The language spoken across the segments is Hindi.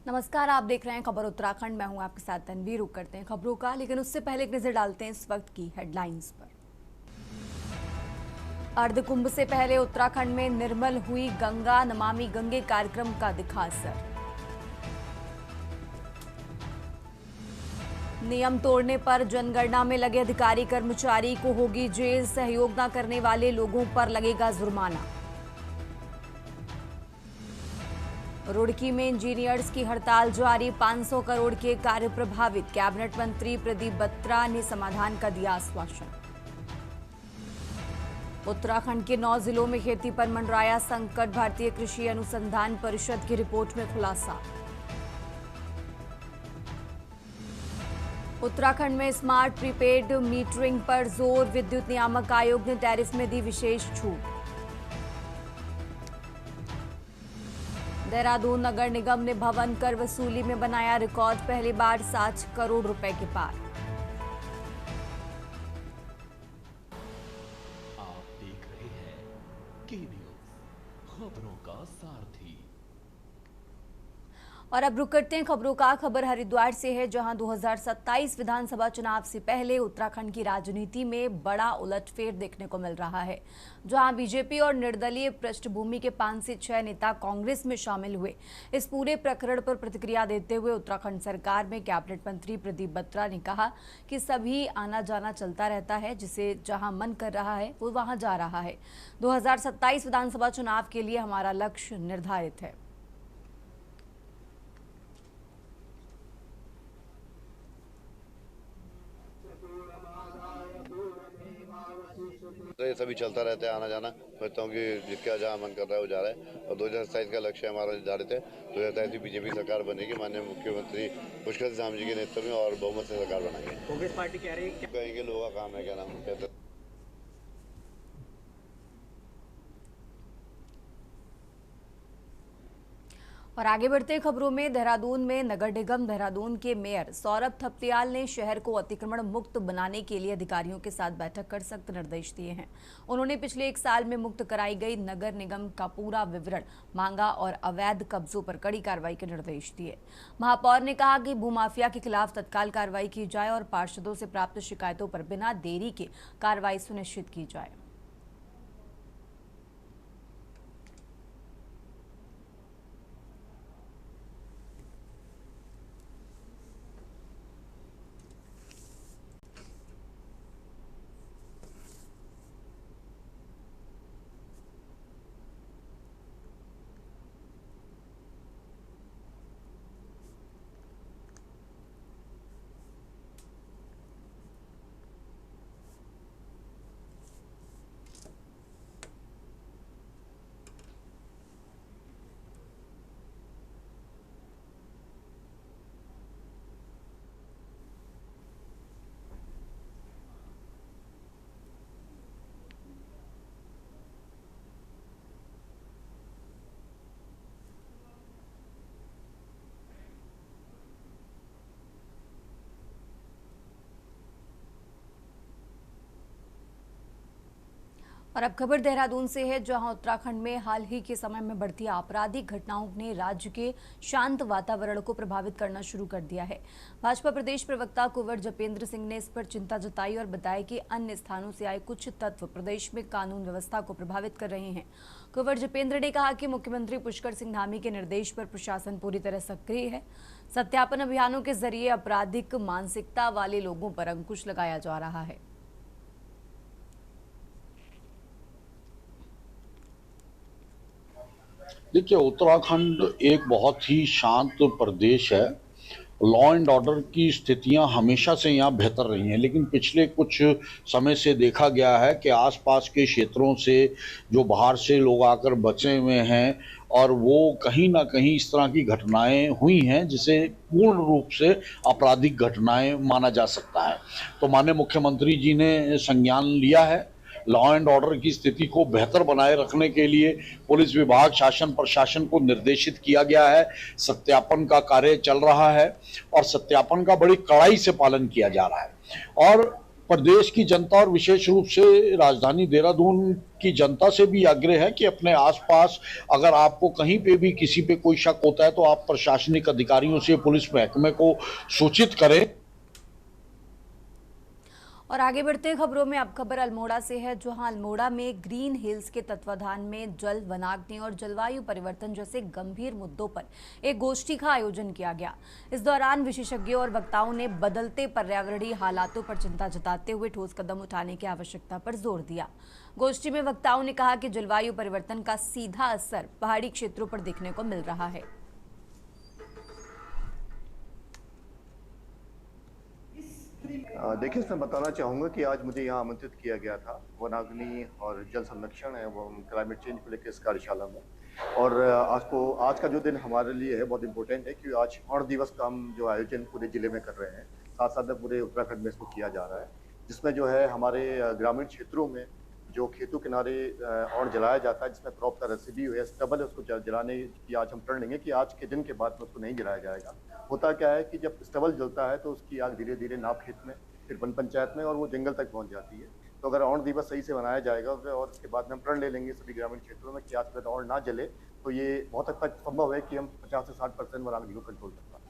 नमस्कार, आप देख रहे हैं खबर उत्तराखंड। मैं हूं आपके साथ तन्वीर। रुक करते हैं खबरों का, लेकिन उससे पहले एक नजर डालते हैं इस वक्त की हेडलाइंस पर। अर्धकुंभ से पहले उत्तराखंड में निर्मल हुई गंगा। नमामि गंगे कार्यक्रम का दिखा असर। नियम तोड़ने पर जनगणना में लगे अधिकारी कर्मचारी को होगी जेल। सहयोग न करने वाले लोगों पर लगेगा जुर्माना। रुड़की में इंजीनियर्स की हड़ताल जारी। 500 करोड़ के कार्य प्रभावित। कैबिनेट मंत्री प्रदीप बत्रा ने समाधान का दिया आश्वासन। उत्तराखंड के 9 जिलों में खेती पर मंडराया संकट। भारतीय कृषि अनुसंधान परिषद की रिपोर्ट में खुलासा। उत्तराखंड में स्मार्ट प्रीपेड मीटरिंग पर जोर। विद्युत नियामक आयोग ने टैरिफ में दी विशेष छूट। देहरादून नगर निगम ने भवन कर वसूली में बनाया रिकॉर्ड। पहली बार 7 करोड़ रुपए के पार। आप देख रहे हैं के न्यूज़, खबरों का सारथी। और अब रुक करते हैं खबरों का। खबर हरिद्वार से है, जहां 2027 विधानसभा चुनाव से पहले उत्तराखंड की राजनीति में बड़ा उलटफेर देखने को मिल रहा है। जहां बीजेपी और निर्दलीय पृष्ठभूमि के 5 से 6 नेता कांग्रेस में शामिल हुए। इस पूरे प्रकरण पर प्रतिक्रिया देते हुए उत्तराखंड सरकार में कैबिनेट मंत्री प्रदीप बत्रा ने कहा कि सभी आना जाना चलता रहता है, जिसे जहां मन कर रहा है वो वहां जा रहा है। 2027 विधानसभा चुनाव के लिए हमारा लक्ष्य निर्धारित है। तो ये सभी चलता रहता है, आना जाना। समझता हूँ कि जिसका जहाँ मन कर रहा है वो जा रहा है, और 2027 का लक्ष्य हमारा निर्धारित है। 2027 बीजेपी सरकार बनेगी, माननीय मुख्यमंत्री पुष्कर सिंह धामी जी के नेतृत्व में, और बहुमत से सरकार बनाएंगे। कांग्रेस पार्टी कह रही है कहीं के लोगों का काम है, क्या नाम कहते हैं। और आगे बढ़ते खबरों में, देहरादून में नगर निगम देहरादून के मेयर सौरभ थपलियाल ने शहर को अतिक्रमण मुक्त बनाने के लिए अधिकारियों के साथ बैठक कर सख्त निर्देश दिए हैं। उन्होंने पिछले 1 साल में मुक्त कराई गई नगर निगम का पूरा विवरण मांगा और अवैध कब्जों पर कड़ी कार्रवाई के निर्देश दिए। महापौर ने कहा कि भूमाफिया के खिलाफ तत्काल कार्रवाई की जाए और पार्षदों से प्राप्त शिकायतों पर बिना देरी के कार्रवाई सुनिश्चित की जाए। और अब खबर देहरादून से है, जहां उत्तराखंड में हाल ही के समय में बढ़ती आपराधिक घटनाओं ने राज्य के शांत वातावरण को प्रभावित करना शुरू कर दिया है। भाजपा प्रदेश प्रवक्ता कुंवर जपेंद्र सिंह ने इस पर चिंता जताई और बताया कि अन्य स्थानों से आए कुछ तत्व प्रदेश में कानून व्यवस्था को प्रभावित कर रहे हैं। कुंवर जपेंद्र ने कहा कि मुख्यमंत्री पुष्कर सिंह धामी के निर्देश पर प्रशासन पूरी तरह सक्रिय है। सत्यापन अभियानों के जरिए आपराधिक मानसिकता वाले लोगों पर अंकुश लगाया जा रहा है। देखिए, उत्तराखंड एक बहुत ही शांत प्रदेश है। लॉ एंड ऑर्डर की स्थितियां हमेशा से यहाँ बेहतर रही हैं, लेकिन पिछले कुछ समय से देखा गया है कि आसपास के क्षेत्रों से जो बाहर से लोग आकर बचे हुए हैं, और वो कहीं ना कहीं इस तरह की घटनाएं हुई हैं जिसे पूर्ण रूप से आपराधिक घटनाएं माना जा सकता है। तो माननीय मुख्यमंत्री जी ने संज्ञान लिया है। लॉ एंड ऑर्डर की स्थिति को बेहतर बनाए रखने के लिए पुलिस विभाग, शासन प्रशासन को निर्देशित किया गया है। सत्यापन का कार्य चल रहा है और सत्यापन का बड़ी कड़ाई से पालन किया जा रहा है। और प्रदेश की जनता और विशेष रूप से राजधानी देहरादून की जनता से भी आग्रह है कि अपने आसपास अगर आपको कहीं पे भी किसी पे कोई शक होता है तो आप प्रशासनिक अधिकारियों से, पुलिस महकमे को सूचित करें। और आगे बढ़ते हैं खबरों में। अब खबर अल्मोड़ा से है, जहां अल्मोड़ा में ग्रीन हिल्स के तत्वाधान में जल, वनाग्नि और जलवायु परिवर्तन जैसे गंभीर मुद्दों पर एक गोष्ठी का आयोजन किया गया। इस दौरान विशेषज्ञों और वक्ताओं ने बदलते पर्यावरणीय हालातों पर चिंता जताते हुए ठोस कदम उठाने की आवश्यकता पर जोर दिया। गोष्ठी में वक्ताओं ने कहा कि जलवायु परिवर्तन का सीधा असर पहाड़ी क्षेत्रों पर देखने को मिल रहा है। देखिए, इसमें बताना चाहूँगा कि आज मुझे यहाँ आमंत्रित किया गया था वनाग्नि और जल संरक्षण एवं क्लाइमेट चेंज को लेकर इस कार्यशाला में। और आज का जो दिन हमारे लिए है बहुत इम्पोर्टेंट है, क्योंकि आज ऑन दिवस का हम जो आयोजन पूरे जिले में कर रहे हैं, साथ साथ में पूरे उत्तराखंड में इसको किया जा रहा है, जिसमें जो है हमारे ग्रामीण क्षेत्रों में जो खेतों किनारे और जलाया जाता है, जिसमें क्रॉप का रेसिड्यू है, स्टबल है, उसको जलाने की आज हम प्रण लेंगे कि आज के दिन के बाद में उसको नहीं जलाया जाएगा। होता क्या है कि जब स्टबल जलता है तो उसकी आग धीरे धीरे नाप खेत में, फिर वन पंचायत में और वो जंगल तक पहुंच जाती है। तो अगर ऑन दिवस सही से मनाया जाएगा और इसके बाद में हम प्रण ले लेंगे सभी ग्रामीण क्षेत्रों में कि आज के बाद और ना जले, तो ये बहुत हद तक संभव है कि हम 50 से 60% वनाग्नि को कंट्रोल कर पाएं।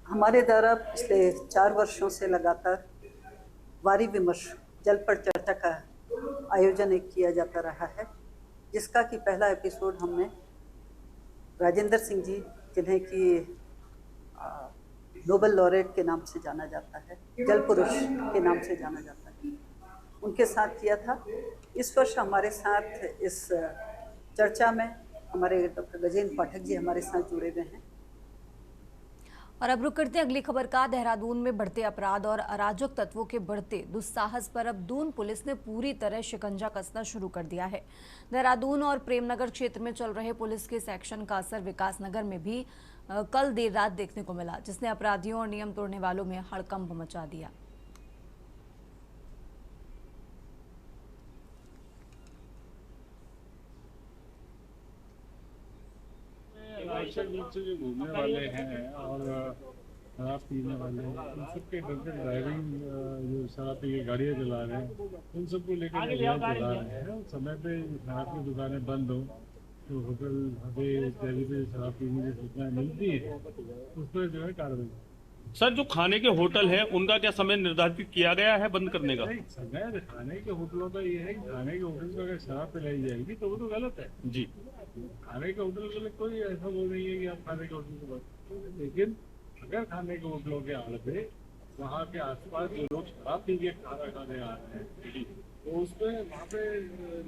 हमारे द्वारा पिछले 4 वर्षों से लगातार वारी विमर्श, जल पर चर्चा का आयोजन किया जाता रहा है, जिसका कि पहला एपिसोड हमने राजेंद्र सिंह जी, जिन्हें कि नोबेल लॉरेट के नाम से जाना जाता है, जल पुरुष के नाम से जाना जाता है, उनके साथ किया था। इस वर्ष हमारे साथ इस चर्चा में हमारे डॉक्टर गजेंद्र पाठक जी हमारे साथ जुड़े हुए हैं। और अब रुक करते हैं अगली खबर का। देहरादून में बढ़ते अपराध और अराजक तत्वों के बढ़ते दुस्साहस पर अब दून पुलिस ने पूरी तरह शिकंजा कसना शुरू कर दिया है। देहरादून और प्रेमनगर क्षेत्र में चल रहे पुलिस के इस एक्शन का असर विकासनगर में भी कल देर रात देखने को मिला, जिसने अपराधियों और नियम तोड़ने वालों में हड़कंप मचा दिया। आवश्यक रूप से जो घूमने वाले हैं और शराब पीने वाले हैं, उन सबके ड्रंकन ड्राइविंग, जो शराब पी के गाड़ियाँ चला रहे हैं, उन सबको लेकर अभियान चला रहे हैं। समय पे शराब की दुकानें बंद हो तो होटल ढाबे इत्यादि पे शराब पीने की सूचनाएं मिलती है, उस पर जो है कार्रवाई। सर, जो खाने के होटल हैं उनका क्या समय निर्धारित किया गया है बंद करने का? नहीं, समय खाने के होटलों का ये है कि खाने के होटल में अगर शराब पिलाई जाएगी तो वो तो गलत है जी। खाने के होटल के लिए कोई ऐसा वो नहीं है कि आप खाने के होटल को बंद, लेकिन अगर खाने के होटलों के आड़ पे वहाँ के आसपास जो लोग शराब पी के खाना खाने आ रहे हैं तो उसमें वहाँ पे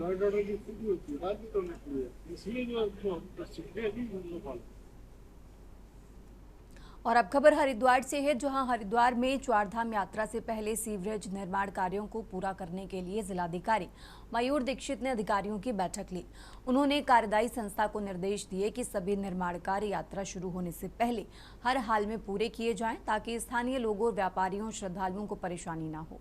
लॉ एंड ऑर्डर की स्थिति होती है, बात भी तो नहीं है, इसलिए जो सीखते हैं उनको फॉलो। और अब खबर हरिद्वार से है, जहां हरिद्वार में चारधाम यात्रा से पहले सीवरेज निर्माण कार्यों को पूरा करने के लिए जिलाधिकारी मयूर दीक्षित ने अधिकारियों की बैठक ली। उन्होंने कार्यदायी संस्था को निर्देश दिए कि सभी निर्माण कार्य यात्रा शुरू होने से पहले हर हाल में पूरे किए जाएं, ताकि स्थानीय लोगों, व्यापारियों और श्रद्धालुओं को परेशानी न हो।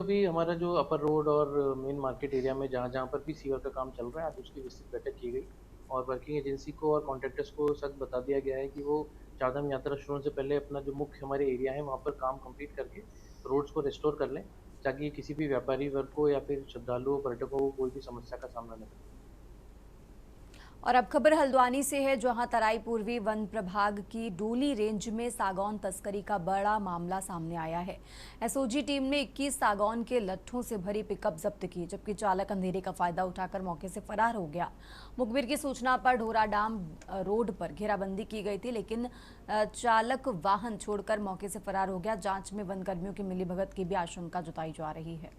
अभी हमारा जो अपर रोड और मेन मार्केट एरिया में जहाँ पर भी सीवर का काम चल रहा है, आज उसकी विस्तृत बैठक की गई और वर्किंग एजेंसी को और कॉन्ट्रैक्टर्स को सख्त बता दिया गया है कि वो चारधाम यात्रा शुरू होने से पहले अपना जो मुख्य हमारे एरिया है वहाँ पर काम कंप्लीट करके रोड्स को रिस्टोर कर लें, ताकि किसी भी व्यापारी वर्ग को या फिर श्रद्धालुओं, पर्यटकों को कोई भी समस्या का सामना न करे। और अब खबर हल्द्वानी से है, जहां तराई पूर्वी वन प्रभाग की डोली रेंज में सागौन तस्करी का बड़ा मामला सामने आया है। एसओजी टीम ने 21 सागौन के लट्ठों से भरी पिकअप जब्त की, जबकि चालक अंधेरे का फायदा उठाकर मौके से फरार हो गया। मुखबिर की सूचना पर ढोराडाम रोड पर घेराबंदी की गई थी, लेकिन चालक वाहन छोड़कर मौके से फरार हो गया। जांच में वन कर्मियों की मिलीभगत की भी आशंका जताई जा रही है।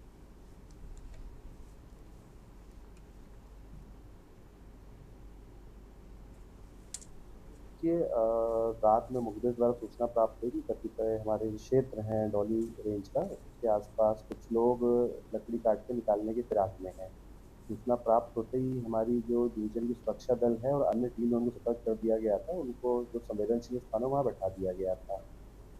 रात में मुखबिर द्वारा सूचना प्राप्त हुई कि कतिपय हमारे क्षेत्र हैं डॉली रेंज का, उसके आसपास कुछ लोग लकड़ी काट के निकालने की फिराक में हैं। सूचना प्राप्त होते ही हमारी जो डिवीजन की सुरक्षा दल है और अन्य टीम उनको सतर्क कर दिया गया था, उनको जो संवेदनशील स्थानों वहाँ बैठा दिया गया था।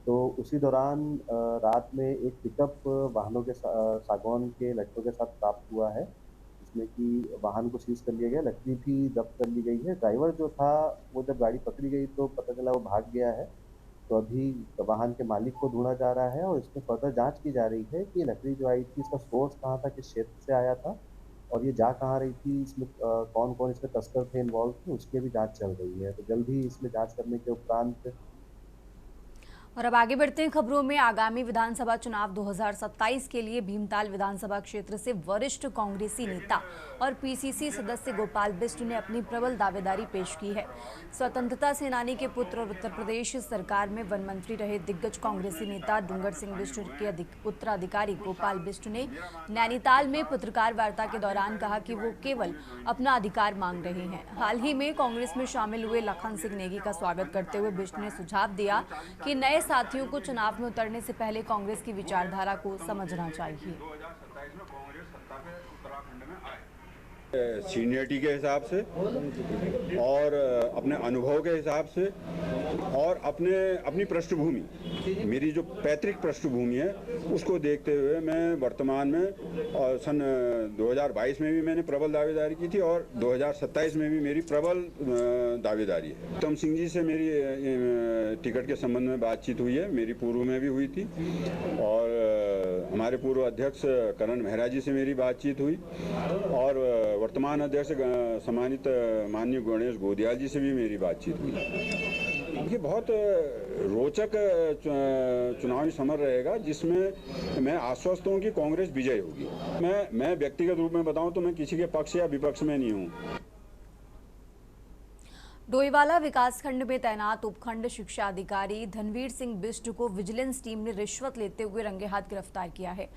तो उसी दौरान रात में एक पिकअप वाहनों के सागौन के लट्ठों के साथ प्राप्त हुआ है, जिसमें कि वाहन को सीज कर लिया गया, लकड़ी भी जब्त कर ली गई है। ड्राइवर जो था वो जब गाड़ी पकड़ी गई तो पता चला वो भाग गया है। तो अभी वाहन के मालिक को ढूंढा जा रहा है और इसमें फर्दर जांच की जा रही है कि लकड़ी जो आई थी इसका सोर्स कहाँ था, किस क्षेत्र से आया था और ये जा कहाँ रही थी, इसमें कौन कौन इसमें तस्कर थे इन्वॉल्व थे, उसकी भी जांच चल रही है। तो जल्द ही इसमें जांच करने के उपरांत। और अब आगे बढ़ते हैं खबरों में। आगामी विधानसभा चुनाव 2027 के लिए भीमताल विधानसभा क्षेत्र से वरिष्ठ कांग्रेसी नेता और पीसीसी सदस्य गोपाल बिष्ट ने अपनी प्रबल दावेदारी पेश की है। स्वतंत्रता सेनानी के पुत्र और उत्तर प्रदेश सरकार में वन मंत्री रहे दिग्गज कांग्रेसी नेता डूंगर सिंह बिष्ट के उत्तराधिकारी गोपाल बिष्ट ने नैनीताल में पत्रकार वार्ता के दौरान कहा कि वो केवल अपना अधिकार मांग रहे हैं। हाल ही में कांग्रेस में शामिल हुए लखन सिंह नेगी का स्वागत करते हुए बिष्ट ने सुझाव दिया कि नए साथियों को चुनाव में उतरने से पहले कांग्रेस की विचारधारा को समझना चाहिए। सीनियरिटी के हिसाब से और अपने अनुभव के हिसाब से और अपनी पृष्ठभूमि, मेरी जो पैतृक पृष्ठभूमि है उसको देखते हुए मैं वर्तमान में और सन 2022 में भी मैंने प्रबल दावेदारी की थी और 2027 में भी मेरी प्रबल दावेदारी है। उत्तम सिंह जी से मेरी टिकट के संबंध में बातचीत हुई है, मेरी पूर्व में भी हुई थी और हमारे पूर्व अध्यक्ष करण मेहरा जी से मेरी बातचीत हुई और वर्तमान अध्यक्ष सम्मानित माननीय गणेश गोदियाल जी से भी मेरी बातचीत हुई। ये बहुत रोचक चुनावी समर रहेगा जिसमें मैं आश्वस्त हूँ कि कांग्रेस विजय होगी। मैं व्यक्तिगत रूप में बताऊं तो मैं किसी के पक्ष या विपक्ष में नहीं हूँ। डोईवाला विकासखंड में तैनात उपखंड शिक्षा अधिकारी धनवीर सिंह बिष्ट को विजिलेंस टीम ने रिश्वत लेते हुए रंगे हाथ गिरफ्तार किया है।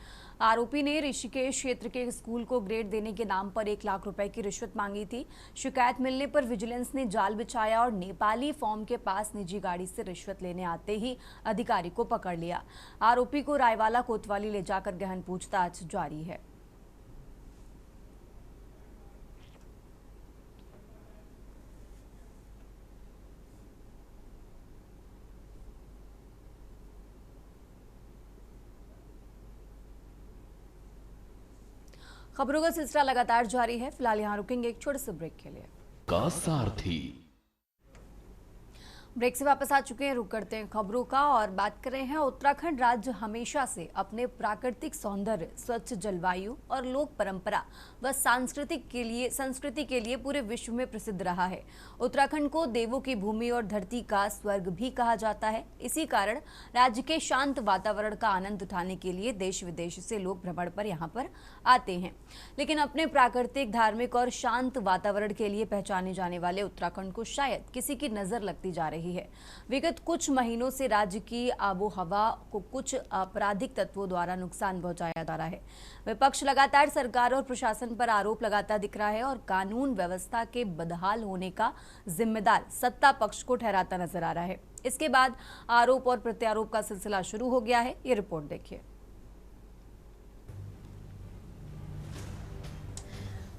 आरोपी ने ऋषिकेश क्षेत्र के स्कूल को ग्रेड देने के नाम पर 1 लाख रुपए की रिश्वत मांगी थी। शिकायत मिलने पर विजिलेंस ने जाल बिछाया और नेपाली फॉर्म के पास निजी गाड़ी से रिश्वत लेने आते ही अधिकारी को पकड़ लिया। आरोपी को रायवाला कोतवाली ले जाकर गहन पूछताछ जारी है। खबरों का सिलसिला लगातार जारी है। फिलहाल यहाँ रुकेंगे एक छोटे से ब्रेक के लिए। का सारथी ब्रेक से वापस आ चुके हैं। रुक करते हैं खबरों का और बात कर रहे हैं। उत्तराखंड राज्य हमेशा से अपने प्राकृतिक सौंदर्य, स्वच्छ जलवायु और लोक परंपरा व संस्कृति के लिए पूरे विश्व में प्रसिद्ध रहा है। उत्तराखंड को देवों की भूमि और धरती का स्वर्ग भी कहा जाता है। इसी कारण राज्य के शांत वातावरण का आनंद उठाने के लिए देश विदेश से लोग भ्रमण पर यहाँ पर आते हैं। लेकिन अपने प्राकृतिक, धार्मिक और शांत वातावरण के लिए पहचाने जाने वाले उत्तराखंड को शायद किसी की नजर लगती जा रही है। विगत कुछ महीनों से राज्य की आबो हवा को कुछ आपराधिक तत्वों द्वारा नुकसान पहुंचाया जा रहा है। विपक्ष लगातार सरकार और प्रशासन पर आरोप लगाता दिख रहा है और कानून व्यवस्था के बदहाल होने का जिम्मेदार सत्ता पक्ष को ठहराता नजर आ रहा है। इसके बाद आरोप और प्रत्यारोप का सिलसिला शुरू हो गया है। ये रिपोर्ट देखिए।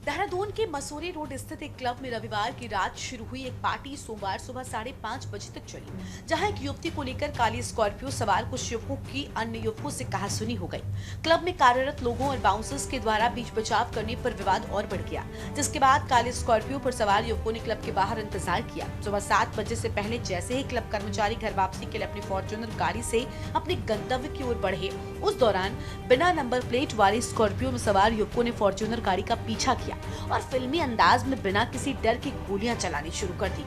देहरादून के मसूरी रोड स्थित एक क्लब में रविवार की रात शुरू हुई एक पार्टी सोमवार सुबह 5:30 बजे तक चली, जहां एक युवती को लेकर काली स्कॉर्पियो सवार कुछ युवकों की अन्य युवकों से कहासुनी हो गई। क्लब में कार्यरत लोगों और बाउंसर्स के द्वारा बीच बचाव करने पर विवाद और बढ़ गया, जिसके बाद काली स्कॉर्पियो पर सवार युवकों ने क्लब के बाहर इंतजार किया। सुबह 7 बजे से पहले जैसे ही क्लब कर्मचारी घर वापसी के लिए अपनी फॉर्च्यूनर गाड़ी से अपने गंतव्य की ओर बढ़े, उस दौरान बिना नंबर प्लेट वाली स्कॉर्पियो में सवार युवकों ने फॉर्च्यूनर गाड़ी का पीछा किया और फिल्मी अंदाज में बिना किसी डर के गोलियां चलानी शुरू कर दी।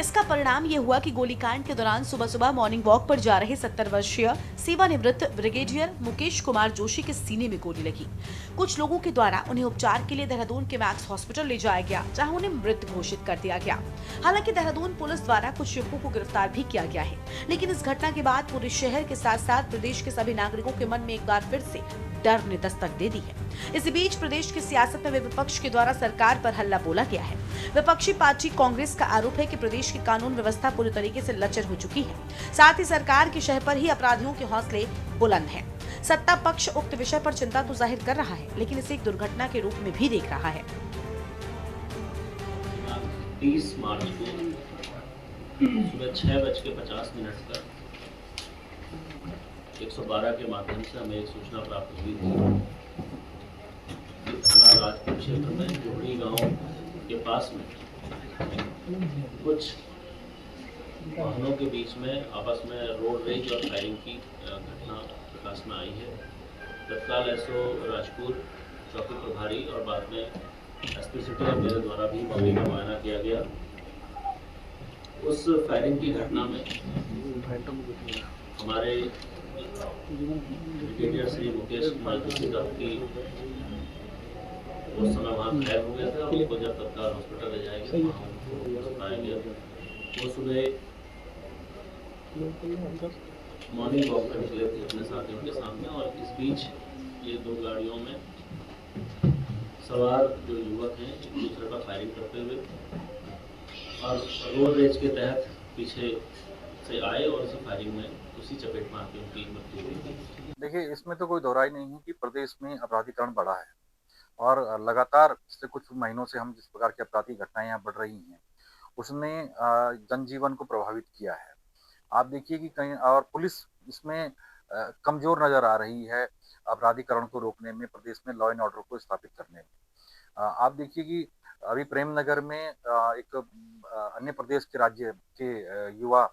इसका परिणाम ये हुआ कि गोलीकांड के दौरान सुबह सुबह मॉर्निंग वॉक पर जा रहे 70 वर्षीय सेवानिवृत्त ब्रिगेडियर मुकेश कुमार जोशी के सीने में गोली लगी। कुछ लोगों के द्वारा उन्हें उपचार के लिए देहरादून के मैक्स हॉस्पिटल ले जाया गया, जहां उन्हें मृत घोषित कर दिया गया। हालांकि देहरादून पुलिस द्वारा कुछ युवकों को गिरफ्तार भी किया गया है, लेकिन इस घटना के बाद पूरे शहर के साथ साथ प्रदेश के सभी नागरिकों के मन में एक बार फिर से डर ने दस्तक दे दी है। इसी बीच प्रदेश की सियासत में विपक्ष के द्वारा सरकार पर हल्ला बोला गया है। विपक्षी पार्टी कांग्रेस का आरोप है कि प्रदेश की कानून व्यवस्था पूरी तरीके से लचर हो चुकी है, साथ ही सरकार की शह पर ही अपराधियों के हौसले बुलंद हैं। सत्ता पक्ष उक्त विषय पर चिंता तो जाहिर कर रहा है, लेकिन इसे एक दुर्घटना के रूप में भी देख रहा है। 30 मार्च को सुबह 6:50 पर 112 के माध्यम से हमें एक सूचना प्राप्त हुई थी कि थाना राजपुर क्षेत्र में जोड़ी गांव के पास में कुछ वाहनों के बीच में आपस में रोड रेज और फायरिंग की घटना प्रकाश में आई है। तत्काल एसओ राजपुर चौकी प्रभारी और बाद में एसपी सिटी और मेरे द्वारा भी मौके का मुआयना किया गया। उस फायरिंग की घटना में हमारे ब्रिगेडियर श्री मुकेश कुमार जोशी की उस समय वहाँ घायल हो गया था। उनको जब तत्काल हॉस्पिटल ले जाया गया, वो सुबह मॉर्निंग वॉक पर निकले थे अपने साथियों के सामने, और इस बीच ये दो गाड़ियों में सवार जो युवक हैं एक दूसरे पर फायरिंग करते हुए और रोड रेज के तहत पीछे से आए और उसी फायरिंग में उसी चपेट में आके उनकी मृत्यु हुई। देखिए, इसमें तो कोई दोहराई नहीं है कि प्रदेश में अपराधीकरण बढ़ा है और लगातार पिछले कुछ महीनों से हम जिस प्रकार की आपराधिक घटनाएं यहाँ बढ़ रही हैं उसने जनजीवन को प्रभावित किया है। आप देखिए कि कहीं और पुलिस इसमें कमजोर नजर आ रही है अपराधीकरण को रोकने में, प्रदेश में लॉ एंड ऑर्डर को स्थापित करने में। आप देखिए कि अभी प्रेमनगर में एक अन्य प्रदेश के राज्य के युवा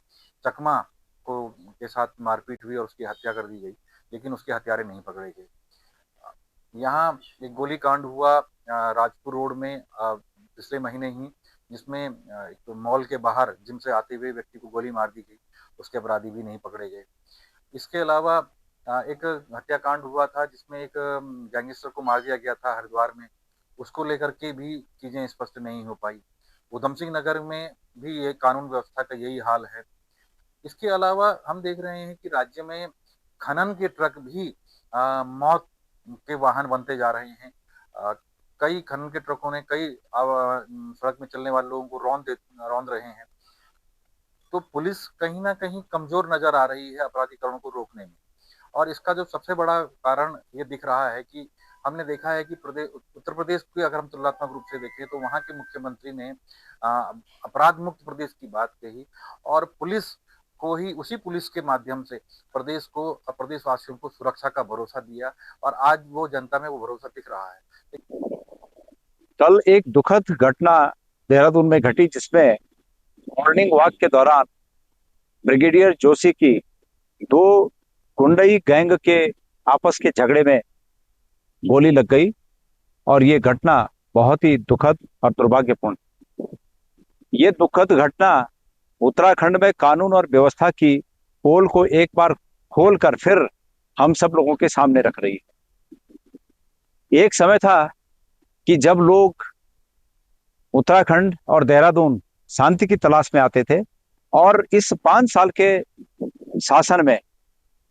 चकमा को के साथ मारपीट हुई और उसकी हत्या कर दी गई, लेकिन उसके हत्यारे नहीं पकड़े गए। यहाँ एक गोलीकांड हुआ राजपुर रोड में पिछले महीने ही, जिसमें एक मॉल के बाहर जिम से आते हुए व्यक्ति को गोली मार दी गई, उसके अपराधी भी नहीं पकड़े गए। इसके अलावा एक हत्याकांड हुआ था जिसमें एक गैंगस्टर को मार दिया गया था हरिद्वार में, उसको लेकर के भी चीजें स्पष्ट नहीं हो पाई। उधम सिंह नगर में भी ये कानून व्यवस्था का यही हाल है। इसके अलावा हम देख रहे हैं कि राज्य में खनन के ट्रक भी मौत के वाहन बनते जा रहे हैं। कई खनन के ट्रकों ने कई सड़क में चलने वाले लोगों को रौंद रहे हैं। तो पुलिस कहीं ना कहीं कमजोर नजर आ रही है अपराधीकरण को रोकने में, और इसका जो सबसे बड़ा कारण ये दिख रहा है कि हमने देखा है कि उत्तर प्रदेश की अगर हम तुलनात्मक रूप से देखें तो वहाँ के मुख्यमंत्री ने अपराध मुक्त प्रदेश की बात कही और पुलिस को ही उसी पुलिस के माध्यम से प्रदेशवासियों को सुरक्षा का भरोसा दिया, और आज वो जनता में वो भरोसा दिख रहा है। कल एक दुखद घटना देहरादून में घटी जिसमें मॉर्निंग वॉक के दौरान ब्रिगेडियर जोशी की दो गुंडई गैंग के आपस के झगड़े में गोली लग गई, और ये घटना बहुत ही दुखद और दुर्भाग्यपूर्ण। ये दुखद घटना उत्तराखंड में कानून और व्यवस्था की पोल को एक बार खोलकर फिर हम सब लोगों के सामने रख रही है। एक समय था कि जब लोग उत्तराखंड और देहरादून शांति की तलाश में आते थे, और इस 5 साल के शासन में,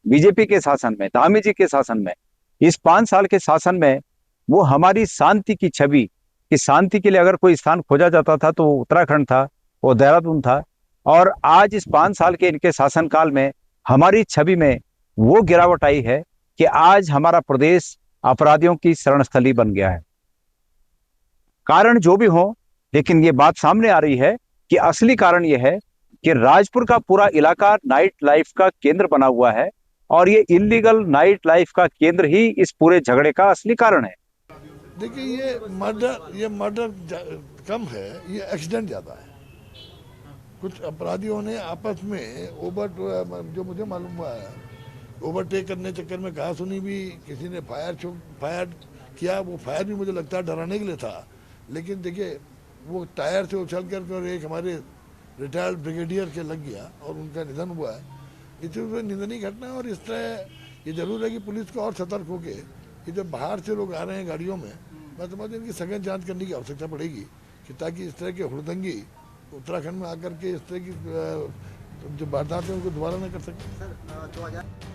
बीजेपी के शासन में, धामी जी के शासन में, इस 5 साल के शासन में वो हमारी शांति की छवि, इस शांति के लिए अगर कोई स्थान खोजा जाता था तो वो उत्तराखंड था, वो देहरादून था। और आज इस 5 साल के इनके शासनकाल में हमारी छवि में वो गिरावट आई है कि आज हमारा प्रदेश अपराधियों की शरणस्थली बन गया है। कारण जो भी हो, लेकिन ये बात सामने आ रही है कि असली कारण ये है कि राजपुर का पूरा इलाका नाइट लाइफ का केंद्र बना हुआ है, और ये इलीगल नाइट लाइफ का केंद्र ही इस पूरे झगड़े का असली कारण है। देखिए, ये मर्डर कम है, ये एक्सीडेंट ज्यादा है। कुछ अपराधियों ने आपस में जो मुझे मालूम हुआ है, ओवरटेक करने चक्कर में कहा सुनी भी किसी ने फायर किया। वो फायर भी मुझे लगता है डराने के लिए था, लेकिन देखिए वो टायर से उछल कर और एक हमारे रिटायर्ड ब्रिगेडियर के लग गया और उनका निधन हुआ है। इसलिए निंदनीय घटना, और इस तरह ये जरूर है कि पुलिस को और सतर्क होके कि जब बाहर से लोग आ रहे हैं गाड़ियों में, मैं समझता हूँ इनकी सघन जांच करने की आवश्यकता पड़ेगी कि ताकि इस तरह के हुड़दंगी उत्तराखंड में आकर के इस तरह की जो वारदात है उनको दोबारा न कर सके।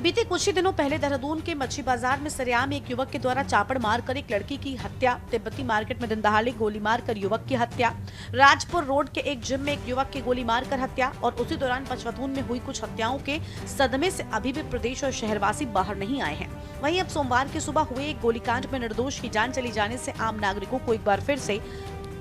बीते कुछ ही दिनों पहले देहरादून के मच्छी बाजार में सरेआम एक युवक के द्वारा चापड़ मारकर एक लड़की की हत्या, तिब्बती मार्केट में दिन दहाड़े गोली मारकर युवक की हत्या, राजपुर रोड के एक जिम में एक युवक की गोली मारकर हत्या, और उसी दौरान पचवधून में हुई कुछ हत्याओं के सदमे से अभी भी प्रदेश और शहरवासी बाहर नहीं आए हैं। वहीं अब सोमवार की सुबह हुए एक गोलीकांड में निर्दोष की जान चली जाने से आम नागरिकों को एक बार फिर से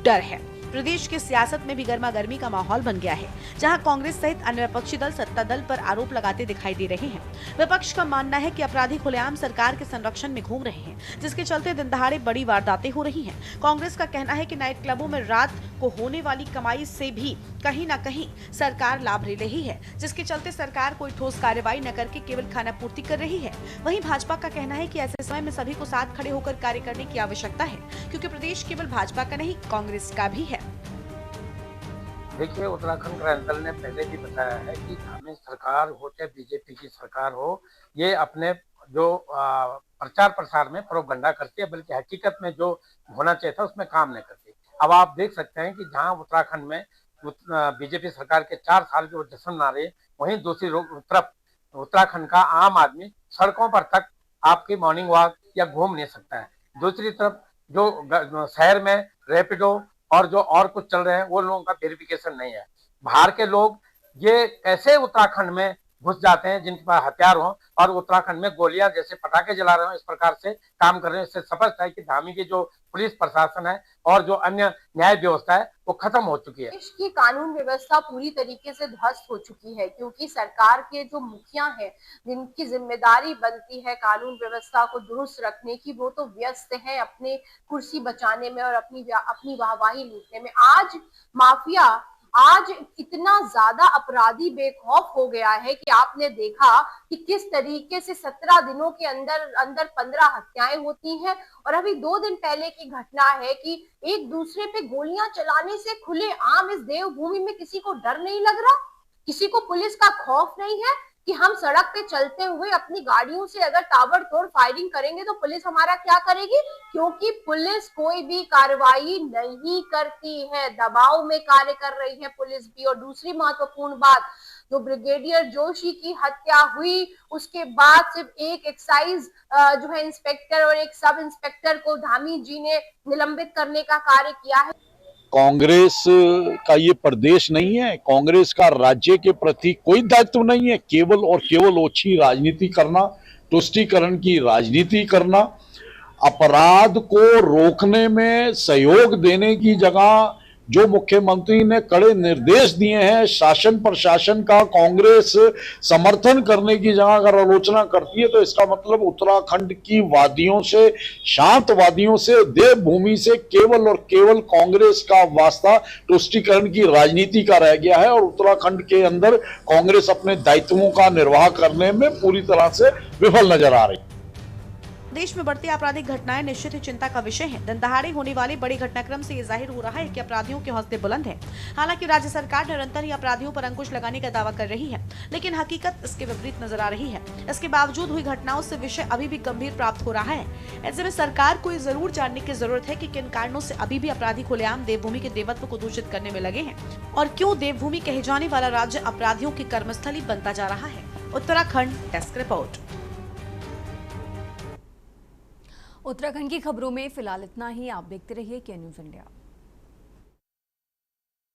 डर है। प्रदेश की सियासत में भी गर्मा गर्मी का माहौल बन गया है, जहां कांग्रेस सहित अन्य विपक्षी दल सत्ता दल पर आरोप लगाते दिखाई दे रहे हैं। विपक्ष का मानना है कि अपराधी खुलेआम सरकार के संरक्षण में घूम रहे हैं, जिसके चलते दिन दहाड़े बड़ी वारदातें हो रही हैं। कांग्रेस का कहना है कि नाइट क्लबों में रात को होने वाली कमाई से भी कहीं न कहीं सरकार लाभ ले रही है, जिसके चलते सरकार कोई ठोस कार्रवाई न करके केवल खानापूर्ति कर रही है। वहीं भाजपा का कहना है कि ऐसे समय में सभी को साथ खड़े होकर कार्य करने की आवश्यकता है, क्योंकि प्रदेश केवल भाजपा का नहीं कांग्रेस का भी है। देखिए, उत्तराखंड क्रांति दल ने पहले भी बताया है कि हमें सरकार हो चाहे बीजेपी की सरकार हो, ये अपने जो प्रचार प्रसार में प्रोपगंडा करती है, बल्कि हकीकत में जो होना चाहिए था उसमें काम नहीं करती। अब आप देख सकते हैं कि जहां उत्तराखंड में बीजेपी सरकार के 4 साल के जश्न मना, वहीं दूसरी तरफ उत्तराखंड का आम आदमी सड़कों पर तक आपकी मॉर्निंग वॉक या घूम नहीं सकता है। दूसरी तरफ जो शहर में रैपिडो और जो और कुछ चल रहे हैं वो लोगों का वेरिफिकेशन नहीं है। बाहर के लोग ये कैसे उत्तराखंड में घुस जाते हैं जिनके पास हथियार हो और उत्तराखंड में गोलियां जैसे पटाखे जला रहे हो, इस प्रकार से काम कर रहे हैं। इससे स्पष्ट है कि धामी की जो पुलिस प्रशासन है और जो अन्य न्याय व्यवस्था है वो खत्म हो चुकी है। देश की कानून व्यवस्था पूरी तरीके से ध्वस्त हो चुकी है, क्योंकि सरकार के जो मुखिया हैं जिनकी जिम्मेदारी बनती है कानून व्यवस्था को दुरुस्त रखने की, वो तो व्यस्त हैं अपने कुर्सी बचाने में और अपनी वाहवाही लूटने में। आज इतना ज्यादा अपराधी बेखौफ हो गया है कि आपने देखा कि किस तरीके से 17 दिनों के अंदर 15 हत्याएं होती हैं। और अभी 2 दिन पहले की घटना है कि एक दूसरे पे गोलियां चलाने से खुले आम इस देवभूमि में किसी को डर नहीं लग रहा, किसी को पुलिस का खौफ नहीं है कि हम सड़क पे चलते हुए अपनी गाड़ियों से अगर ताबड़तोड़ फायरिंग करेंगे तो पुलिस हमारा क्या करेगी, क्योंकि पुलिस कोई भी कार्रवाई नहीं करती है, दबाव में कार्य कर रही है पुलिस भी। और दूसरी महत्वपूर्ण बात, जो ब्रिगेडियर जोशी की हत्या हुई उसके बाद सिर्फ एक एक्साइज जो है इंस्पेक्टर और एक सब इंस्पेक्टर को धामी जी ने निलंबित करने का कार्य किया है। कांग्रेस का ये प्रदेश नहीं है, कांग्रेस का राज्य के प्रति कोई दायित्व नहीं है। केवल और केवल ओछी राजनीति करना, तुष्टीकरण की राजनीति करना, अपराध को रोकने में सहयोग देने की जगह जो मुख्यमंत्री ने कड़े निर्देश दिए हैं शासन प्रशासन का, कांग्रेस समर्थन करने की जगह अगर आलोचना करती है तो इसका मतलब उत्तराखंड की वादियों से, शांत वादियों से, देवभूमि से केवल और केवल कांग्रेस का वास्ता तुष्टीकरण की राजनीति का रह गया है और उत्तराखंड के अंदर कांग्रेस अपने दायित्वों का निर्वाह करने में पूरी तरह से विफल नजर आ रही है। देश में बढ़ती आपराधिक घटनाएं निश्चित ही चिंता का विषय है। दिन दहाड़े होने वाले बड़े घटनाक्रम से ये जाहिर हो रहा है कि अपराधियों के हौसले बुलंद हैं। हालांकि राज्य सरकार निरंतर ही अपराधियों पर अंकुश लगाने का दावा कर रही है, लेकिन हकीकत इसके विपरीत नजर आ रही है। इसके बावजूद हुई घटनाओं से विषय अभी भी गंभीर प्राप्त हो रहा है। ऐसे में सरकार को ये जरूर जानने की जरूरत है कि किन कारणों से अभी भी अपराधी खुलेआम देवभूमि के देवत्व को दूषित करने में लगे हैं और क्यों देवभूमि कहे जाने वाला राज्य अपराधियों की कर्मस्थली बनता जा रहा है। Uttarakhand desk report. उत्तराखंड की खबरों में फिलहाल इतना ही। आप देखते रहिए के न्यूज़ इंडिया।